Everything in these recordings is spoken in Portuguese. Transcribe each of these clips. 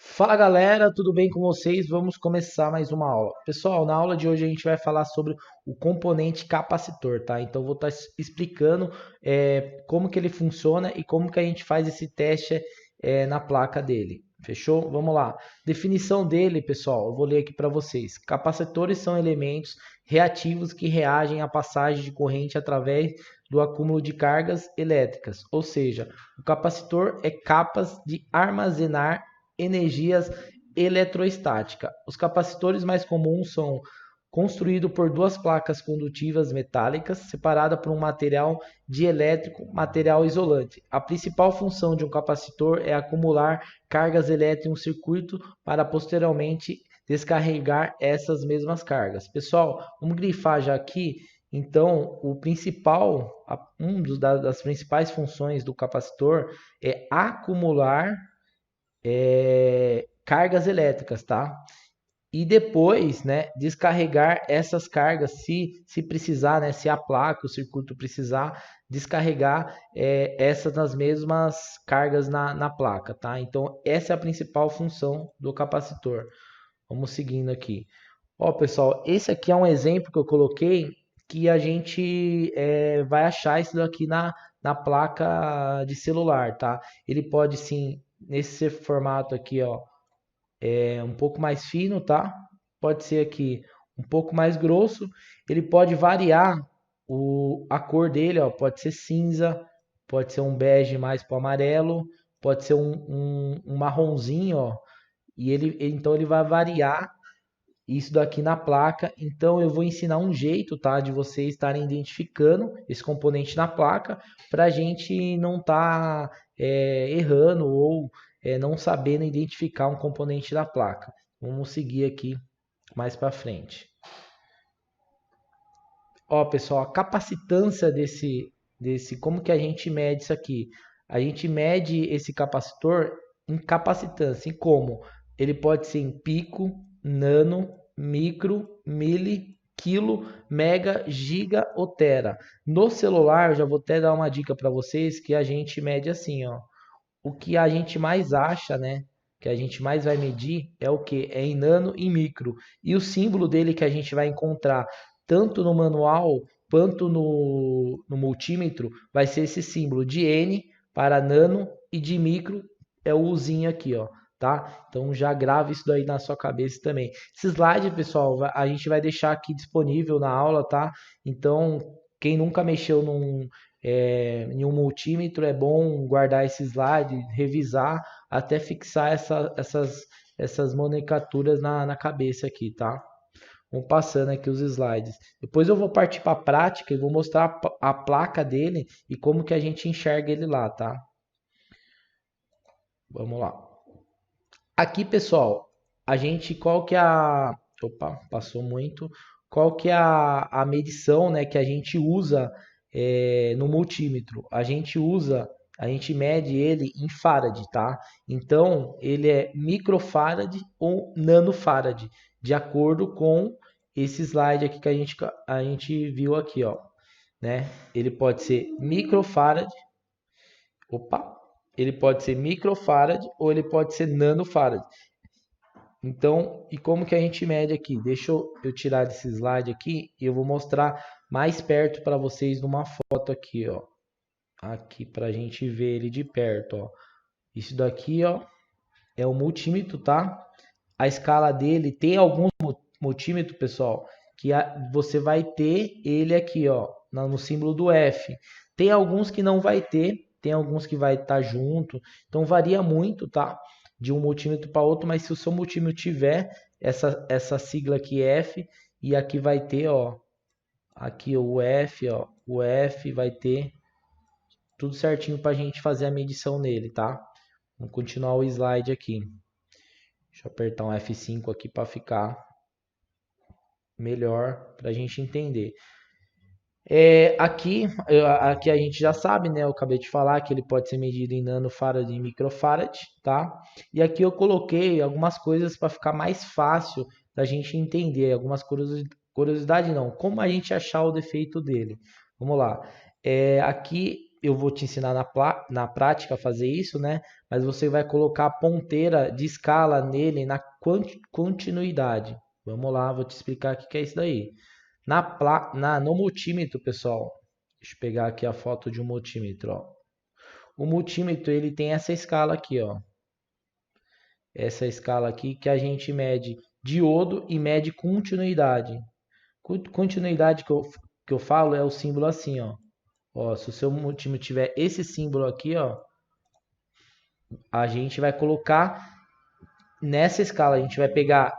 Fala galera, tudo bem com vocês? Vamos começar mais uma aula. Pessoal, na aula de hoje a gente vai falar sobre o componente capacitor, tá? Então eu vou estar explicando como que ele funciona e como que a gente faz esse teste na placa dele. Fechou? Vamos lá. Definição dele, pessoal, eu vou ler aqui para vocês. Capacitores são elementos reativos que reagem à passagem de corrente através do acúmulo de cargas elétricas, ou seja, o capacitor é capaz de armazenar energias eletrostática. Os capacitores mais comuns são construídos por duas placas condutivas metálicas separadas por um material dielétrico, material isolante. A principal função de um capacitor é acumular cargas elétricas em um circuito para posteriormente descarregar essas mesmas cargas. Pessoal, vamos grifar já aqui. Então, das principais funções do capacitor é acumular cargas elétricas, tá? E depois, né, descarregar essas cargas, se precisar, né, se a placa, o circuito precisar, descarregar essas nas mesmas cargas na placa, tá? Então, essa é a principal função do capacitor. Vamos seguindo aqui. Ó, pessoal, esse aqui é um exemplo que eu coloquei que a gente vai achar isso daqui na placa de celular, tá? Ele pode sim, nesse formato aqui, ó, um pouco mais fino, tá? Pode ser aqui um pouco mais grosso. Ele pode variar a cor dele, ó. Pode ser cinza, pode ser um bege mais para amarelo, pode ser um marronzinho, ó. E então ele vai variar isso daqui na placa. Então eu vou ensinar um jeito, tá, de vocês estarem identificando esse componente na placa para a gente não estar errando ou não sabendo identificar um componente da placa. Vamos seguir aqui mais para frente. Ó, pessoal, a capacitância como que a gente mede isso aqui? A gente mede esse capacitor em capacitância, em como? Ele pode ser em pico, nano, micro, mili, quilo, mega, giga ou tera. No celular, eu já vou até dar uma dica para vocês que a gente mede assim, ó. O que a gente mais acha, né? Que a gente mais vai medir é o que? É em nano e micro. E o símbolo dele que a gente vai encontrar tanto no manual quanto no multímetro vai ser esse símbolo de N para nano e de micro é o Uzinho aqui, ó. Tá? Então já grava isso daí na sua cabeça também. Esse slide, pessoal, a gente vai deixar aqui disponível na aula, tá? Então, quem nunca mexeu em um multímetro, é bom guardar esse slide, revisar, até fixar essas nomenclaturas na cabeça aqui, tá? Vamos passando aqui os slides. Depois eu vou partir para a prática e vou mostrar a placa dele e como que a gente enxerga ele lá, tá? Vamos lá. Aqui, pessoal, qual que é a... Opa, passou muito. Qual que é a medição, né, que a gente usa no multímetro? A gente mede ele em farad, tá? Então, ele é microfarad ou nanofarad, de acordo com esse slide aqui que a gente viu aqui, ó, né? Ele pode ser microfarad, opa, ele pode ser microfarad ou ele pode ser nanofarad. Então, e como que a gente mede aqui? Deixa eu tirar esse slide aqui e eu vou mostrar mais perto para vocês numa foto aqui, ó. Aqui para a gente ver ele de perto, ó. Isso daqui, ó, é o multímetro, tá? A escala dele tem alguns multímetros, pessoal, que você vai ter ele aqui, ó, no símbolo do F. Tem alguns que não vai ter, tem alguns que vai estar junto. Então varia muito, tá? De um multímetro para outro, mas se o seu multímetro tiver essa sigla aqui F e aqui vai ter, ó, aqui o F, ó, o F vai ter tudo certinho para a gente fazer a medição nele, tá? Vamos continuar o slide aqui. Deixa eu apertar um F5 aqui para ficar melhor para a gente entender. Aqui a gente já sabe, né? Eu acabei de falar que ele pode ser medido em nanofarad e microfarad, tá? E aqui eu coloquei algumas coisas para ficar mais fácil da gente entender, algumas curiosidades não, como a gente achar o defeito dele. Vamos lá. Aqui eu vou te ensinar na prática a fazer isso, né? Mas você vai colocar a ponteira de escala nele na continuidade. Vamos lá, vou te explicar o que é isso daí. No multímetro, pessoal, deixa eu pegar aqui a foto de um multímetro, ó. O multímetro, ele tem essa escala aqui, ó. Essa escala aqui que a gente mede diodo e mede continuidade. Continuidade que eu falo é o símbolo assim, ó. Ó, se o seu multímetro tiver esse símbolo aqui, ó, a gente vai colocar nessa escala. A gente vai pegar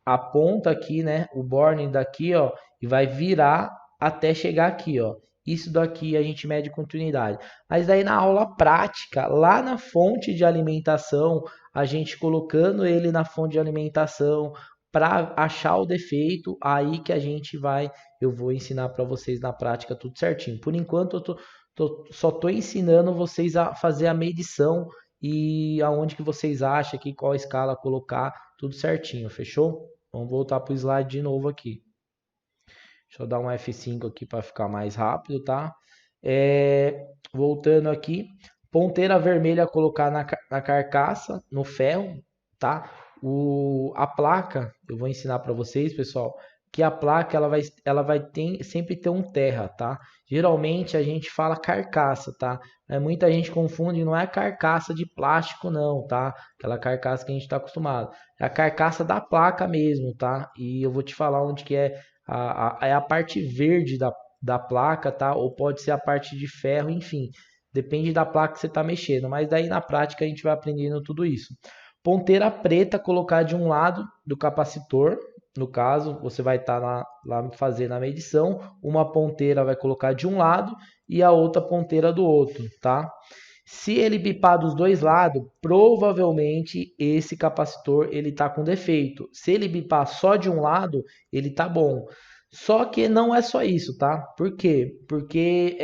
a ponta aqui, né, o borne daqui, ó, e vai virar até chegar aqui, ó. Isso daqui a gente mede continuidade. Mas daí na aula prática, lá na fonte de alimentação, a gente colocando ele na fonte de alimentação para achar o defeito, aí que a gente vai, eu vou ensinar para vocês na prática tudo certinho. Por enquanto só tô ensinando vocês a fazer a medição e aonde que vocês acham que qual escala colocar, tudo certinho, fechou? Vamos voltar para o slide de novo aqui. Deixa eu dar um F5 aqui para ficar mais rápido, tá? Voltando aqui, ponteira vermelha colocar na carcaça, no ferro, tá? A placa, eu vou ensinar para vocês, pessoal, que a placa ela vai sempre ter um terra, tá? Geralmente a gente fala carcaça, tá? Muita gente confunde, não é carcaça de plástico não, tá? Aquela carcaça que a gente está acostumado. É a carcaça da placa mesmo, tá? E eu vou te falar onde que é a parte verde da placa, tá? Ou pode ser a parte de ferro, enfim. Depende da placa que você está mexendo. Mas daí na prática a gente vai aprendendo tudo isso. Ponteira preta colocar de um lado do capacitor. No caso, você vai estar lá fazendo a medição. Uma ponteira vai colocar de um lado e a outra ponteira do outro, tá? Se ele bipar dos dois lados, provavelmente esse capacitor ele está com defeito. Se ele bipar só de um lado, ele está bom. Só que não é só isso, tá? Por quê? Porque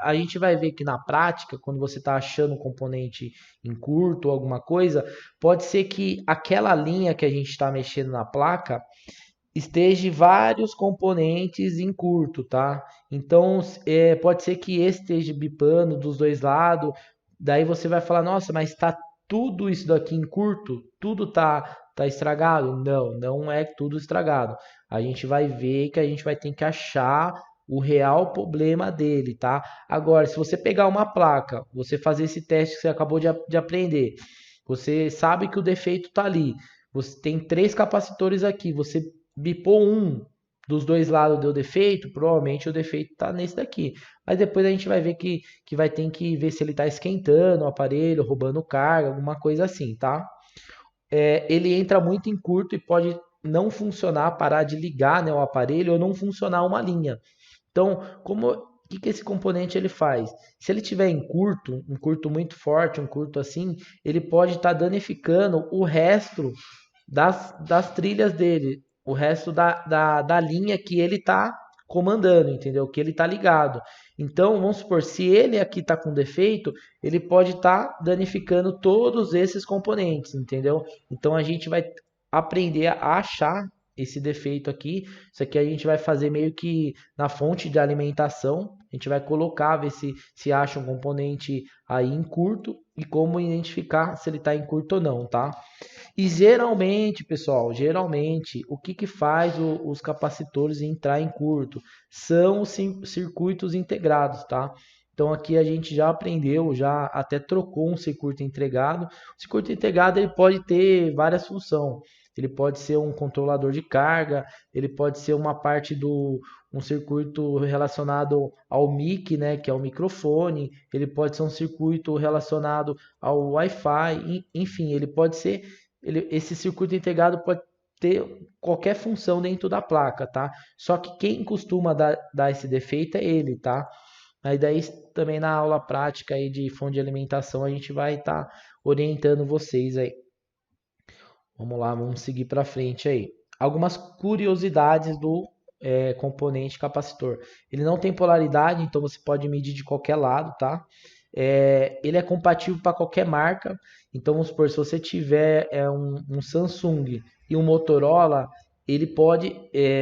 a gente vai ver que na prática, quando você está achando um componente em curto ou alguma coisa, pode ser que aquela linha que a gente está mexendo na placa esteja vários componentes em curto, tá? Então, pode ser que esse esteja bipando dos dois lados, daí você vai falar, nossa, mas está tudo isso daqui em curto? Tudo tá estragado? Não é tudo estragado. A gente vai ver que a gente vai ter que achar o real problema dele, tá? Agora, se você pegar uma placa, você fazer esse teste que você acabou de aprender, você sabe que o defeito tá ali. Você tem 3 capacitores aqui, você bipou um dos dois lados, deu defeito, provavelmente o defeito está nesse daqui. Mas depois a gente vai ver que vai ter que ver se ele está esquentando o aparelho, roubando carga, alguma coisa assim, tá? Ele entra muito em curto e pode não funcionar, parar de ligar, né, o aparelho ou não funcionar uma linha. Então, o que esse componente ele faz? Se ele tiver em curto, um curto muito forte, um curto assim, ele pode estar danificando o resto das trilhas dele, o resto da linha que ele está comandando, entendeu? Que ele está ligado. Então, vamos supor, se ele aqui está com defeito, ele pode estar danificando todos esses componentes, entendeu? Então, a gente vai aprender a achar esse defeito aqui. Isso aqui a gente vai fazer meio que na fonte de alimentação. A gente vai colocar, ver se acha um componente aí em curto e como identificar se ele está em curto ou não, tá? E geralmente, pessoal, o que faz os capacitores entrar em curto? São os circuitos integrados, tá? Então aqui a gente já aprendeu, já até trocou um circuito integrado. O circuito integrado ele pode ter várias funções. Ele pode ser um controlador de carga, ele pode ser uma parte um circuito relacionado ao mic, né, que é o microfone, ele pode ser um circuito relacionado ao Wi-Fi, enfim, ele pode ser esse circuito integrado pode ter qualquer função dentro da placa, tá? Só que quem costuma dar esse defeito é ele, tá? Aí daí também na aula prática aí de fonte de alimentação a gente vai estar orientando vocês aí. Vamos lá, vamos seguir para frente aí. Algumas curiosidades do componente capacitor. Ele não tem polaridade, então você pode medir de qualquer lado, tá? Ele é compatível para qualquer marca. Então, vamos supor, se você tiver um Samsung e um Motorola,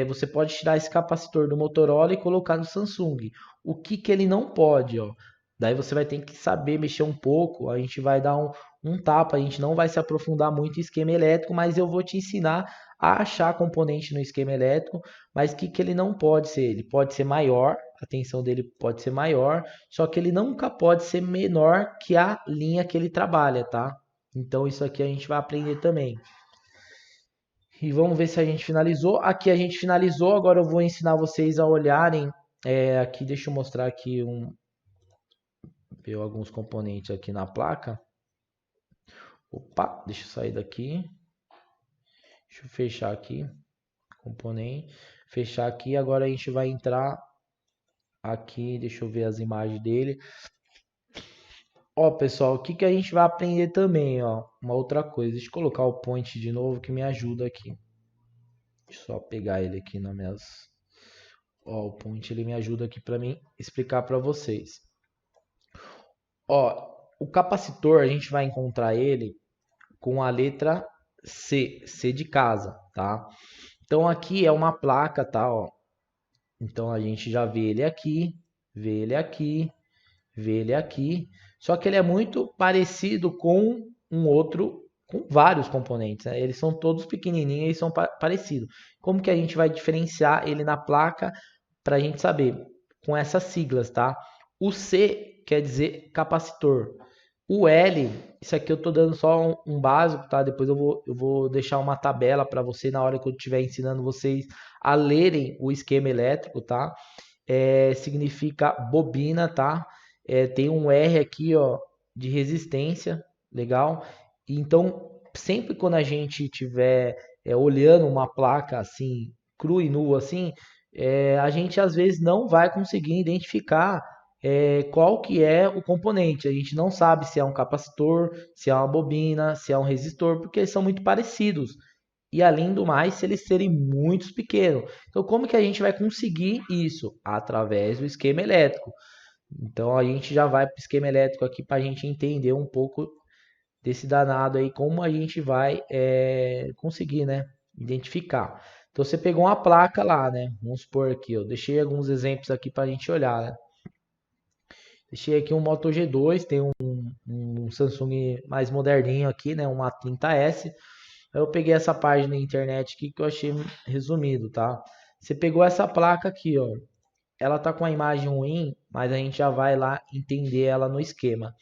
você pode tirar esse capacitor do Motorola e colocar no Samsung. O que ele não pode? Ó? Daí você vai ter que saber mexer um pouco, a gente vai dar um tapa, a gente não vai se aprofundar muito em esquema elétrico, mas eu vou te ensinar a achar componente no esquema elétrico, mas que ele não pode ser? Ele pode ser maior, a tensão dele pode ser maior, só que ele nunca pode ser menor que a linha que ele trabalha, tá? Então isso aqui a gente vai aprender também. E vamos ver se a gente finalizou. Aqui a gente finalizou, agora eu vou ensinar vocês a olharem. Aqui deixa eu mostrar aqui ver alguns componentes aqui na placa. Opa, deixa eu sair daqui. Deixa eu fechar aqui. Componente. Fechar aqui. Agora a gente vai entrar aqui. Deixa eu ver as imagens dele. Ó, pessoal, o que que a gente vai aprender também, ó? Uma outra coisa. Deixa eu colocar o point de novo que me ajuda aqui. Deixa eu só pegar ele aqui nas minhas... Ó, o point ele me ajuda aqui para mim explicar para vocês. Ó, o capacitor a gente vai encontrar ele com a letra C, C de casa, tá? Então aqui é uma placa, tá, ó. Então a gente já vê ele aqui, vê ele aqui, vê ele aqui. Só que ele é muito parecido com um outro, com vários componentes, né? Eles são todos pequenininhos e são parecidos. Como que a gente vai diferenciar ele na placa para a gente saber? Com essas siglas, tá? O C quer dizer capacitor. O L, isso aqui eu tô dando só um básico, tá? Depois eu vou deixar uma tabela para você na hora que eu estiver ensinando vocês a lerem o esquema elétrico, tá? Significa bobina, tá? Tem um R aqui, ó, de resistência, legal? Então, sempre quando a gente estiver olhando uma placa assim, crua e nua assim, a gente às vezes não vai conseguir identificar qual que é o componente. A gente não sabe se é um capacitor, se é uma bobina, se é um resistor, porque eles são muito parecidos. E além do mais, se eles serem muito pequenos. Então, como que a gente vai conseguir isso? Através do esquema elétrico. Então, a gente já vai para o esquema elétrico aqui para a gente entender um pouco desse danado aí, como a gente vai conseguir, né, identificar. Então, você pegou uma placa lá, né? Vamos supor aqui, eu deixei alguns exemplos aqui para a gente olhar, né? Deixei aqui um Moto G2, tem um Samsung mais moderninho aqui, né? Um A30S. Eu peguei essa página na internet aqui que eu achei resumido, tá? Você pegou essa placa aqui, ó. Ela tá com a imagem ruim, mas a gente já vai lá entender ela no esquema.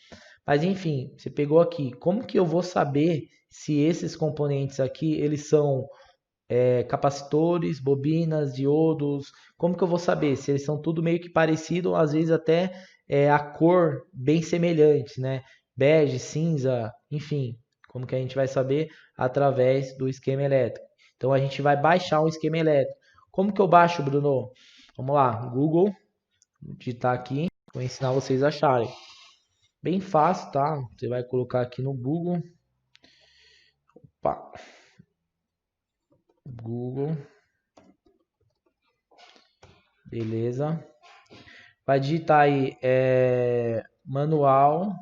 Mas enfim, você pegou aqui. Como que eu vou saber se esses componentes aqui, eles são capacitores, bobinas, diodos? Como que eu vou saber se eles são tudo meio que parecido, às vezes até a cor bem semelhante, né? Bege, cinza, enfim. Como que a gente vai saber? Através do esquema elétrico. Então a gente vai baixar um esquema elétrico. Como que eu baixo, Bruno? Vamos lá, Google, vou digitar aqui, vou ensinar vocês a acharem. Bem fácil, tá? Você vai colocar aqui no Google. Opa. Google. Beleza. Vai digitar aí manual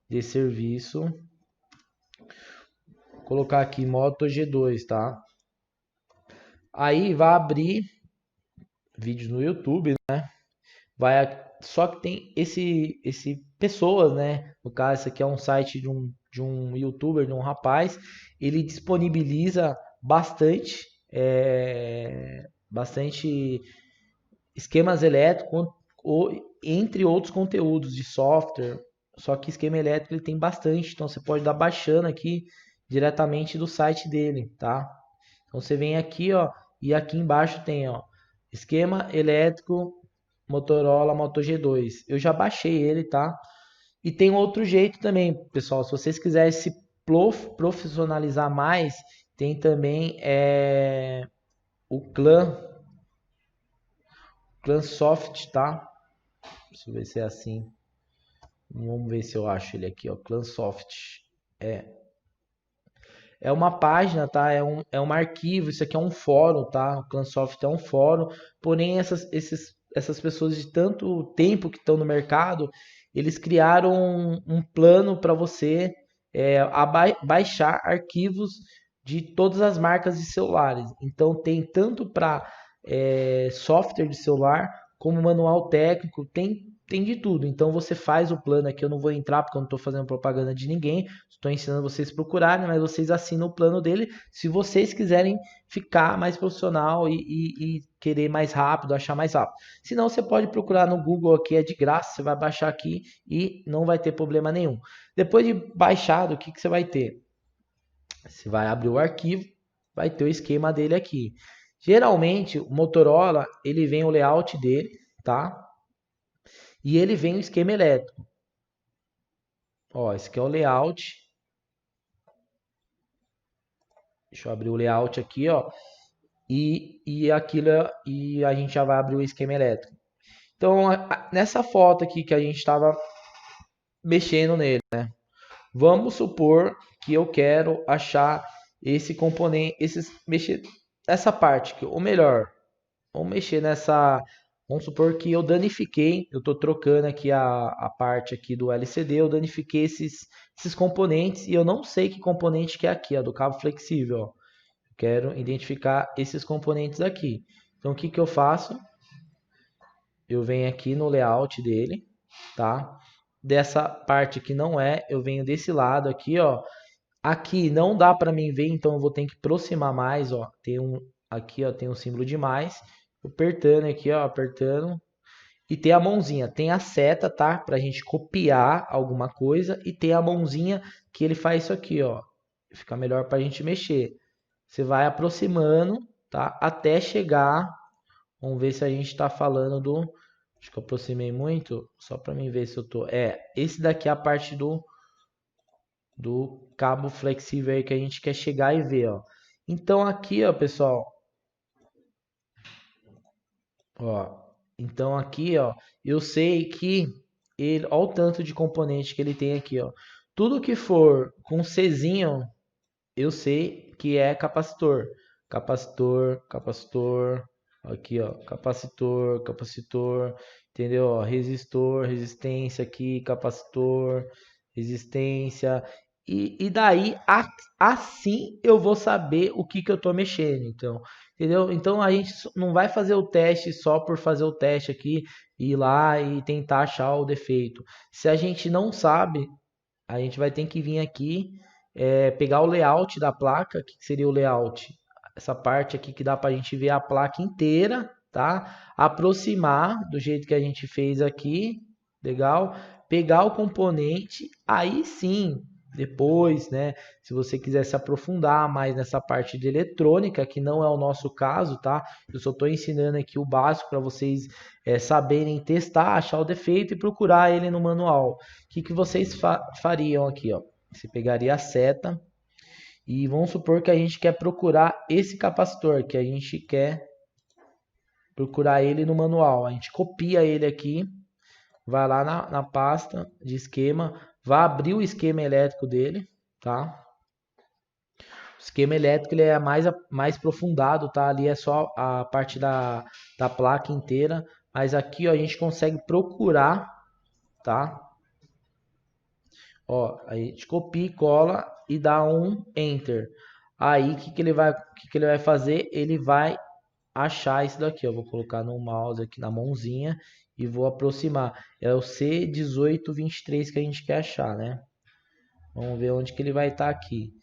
de serviço. Vou colocar aqui Moto G2, tá? Aí vai abrir vídeos no YouTube, né? Só que tem esse pessoas, né? No caso, esse aqui é um site de um youtuber, de um rapaz. Ele disponibiliza bastante esquemas elétricos, entre outros conteúdos de software. Só que esquema elétrico ele tem bastante, então você pode dar baixando aqui diretamente do site dele, tá? Então você vem aqui, ó, e aqui embaixo tem, ó, esquema elétrico Motorola Moto G2. Eu já baixei ele, tá? E tem outro jeito também, pessoal. Se vocês quiserem se profissionalizar mais, tem também o Clansoft, tá? Deixa eu ver se é assim. Vamos ver se eu acho ele aqui, ó. Clansoft. É uma página, tá? É um arquivo. Isso aqui é um fórum, tá? O Clansoft é um fórum. Porém, essas pessoas de tanto tempo que estão no mercado, eles criaram um plano para você baixar arquivos de todas as marcas de celulares. Então, tem tanto para software de celular como manual técnico. Tem tem de tudo. Então você faz o plano aqui, eu não vou entrar porque eu não estou fazendo propaganda de ninguém, estou ensinando vocês a procurarem, mas vocês assinam o plano dele se vocês quiserem ficar mais profissional e querer mais rápido, achar mais rápido. Se não, você pode procurar no Google aqui, é de graça, você vai baixar aqui e não vai ter problema nenhum. Depois de baixado, o que você vai ter? Você vai abrir o arquivo, vai ter o esquema dele aqui. Geralmente, o Motorola, ele vem o layout dele, tá? E ele vem o esquema elétrico. Ó, esse aqui é o layout. Deixa eu abrir o layout aqui, ó. E a gente já vai abrir o esquema elétrico. Então, nessa foto aqui que a gente estava mexendo nele, né? Vamos supor que eu quero achar esse componente, mexer nessa parte aqui, ou melhor, vamos mexer nessa. Vamos supor que eu danifiquei, eu estou trocando aqui a parte aqui do LCD, eu danifiquei esses componentes e eu não sei que componente que é aqui, ó, do cabo flexível. Ó. Quero identificar esses componentes aqui. Então o que eu faço? Eu venho aqui no layout dele, tá? Dessa parte que não é, eu venho desse lado aqui, ó. Aqui não dá para mim ver, então eu vou ter que aproximar mais, ó. Aqui, ó, tem um símbolo de mais. Apertando aqui, ó, apertando. E tem a mãozinha, tem a seta, tá? Pra gente copiar alguma coisa. E tem a mãozinha que ele faz isso aqui, ó. Fica melhor pra gente mexer. Você vai aproximando, tá? Até chegar. Vamos ver se a gente tá falando do... Acho que eu aproximei muito. Só pra mim ver se eu tô... esse daqui é a parte do cabo flexível aí que a gente quer chegar e ver, ó. Então aqui, ó, pessoal... Ó, então aqui, ó, eu sei que ele, ó o tanto de componente que ele tem aqui, ó. Tudo que for com Czinho, eu sei que é capacitor. Capacitor, capacitor, aqui, ó, capacitor, capacitor, entendeu? Ó, resistor, resistência aqui, capacitor, resistência. E daí, assim eu vou saber o que eu tô mexendo, então. Entendeu? Então a gente não vai fazer o teste só por fazer o teste aqui, ir lá e tentar achar o defeito. Se a gente não sabe, a gente vai ter que vir aqui, pegar o layout da placa. O que seria o layout? Essa parte aqui que dá para a gente ver a placa inteira, tá? Aproximar do jeito que a gente fez aqui, legal? Pegar o componente, aí sim. Depois, né, se você quiser se aprofundar mais nessa parte de eletrônica, que não é o nosso caso, tá? Eu só estou ensinando aqui o básico para vocês saberem testar, achar o defeito e procurar ele no manual. O que vocês fariam aqui, ó? Você pegaria a seta e vamos supor que a gente quer procurar esse capacitor, que a gente quer procurar ele no manual. A gente copia ele aqui, vai lá na pasta de esquema, vai abrir o esquema elétrico dele, tá? O esquema elétrico ele é mais aprofundado, tá? Ali é só a parte da placa inteira, mas aqui ó, a gente consegue procurar, tá? Ó, a gente copia e cola e dá um Enter. Aí o que ele vai fazer? Ele vai achar isso daqui, ó. Vou colocar no mouse aqui na mãozinha e vou aproximar. É o C1823 que a gente quer achar, né? Vamos ver onde que ele vai estar aqui.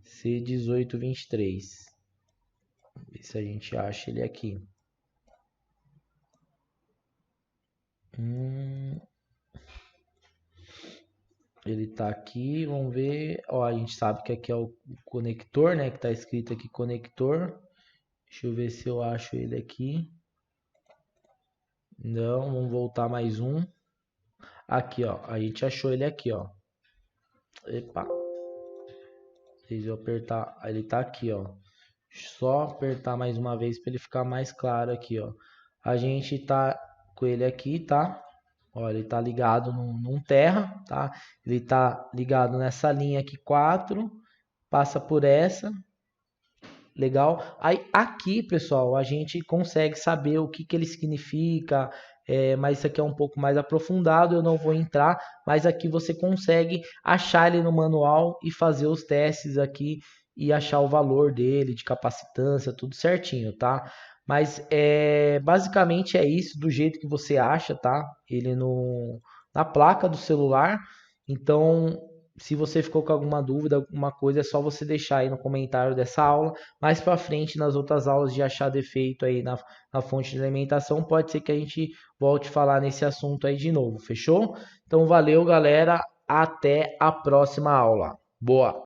C1823. Ver se a gente acha ele aqui. Ele tá aqui, vamos ver. Ó, a gente sabe que aqui é o conector, né? Que tá escrito aqui conector. Deixa eu ver se eu acho ele aqui. Não, vamos voltar mais um. Aqui, ó. A gente achou ele aqui, ó. Epa. Deixa eu apertar. Ele tá aqui, ó. Só apertar mais uma vez para ele ficar mais claro aqui, ó. A gente tá com ele aqui, tá? Ó, ele tá ligado num terra, tá? Ele tá ligado nessa linha aqui 4. Passa por essa. Legal? Aí aqui, pessoal, a gente consegue saber o que ele significa, mas isso aqui é um pouco mais aprofundado, eu não vou entrar, mas aqui você consegue achar ele no manual e fazer os testes aqui e achar o valor dele, de capacitância, tudo certinho, tá? Mas basicamente é isso, do jeito que você acha, tá? Ele na placa do celular. Então, se você ficou com alguma dúvida, alguma coisa, é só você deixar aí no comentário dessa aula. Mais para frente, nas outras aulas de achar defeito aí na fonte de alimentação, pode ser que a gente volte a falar nesse assunto aí de novo, fechou? Então, valeu, galera. Até a próxima aula. Boa!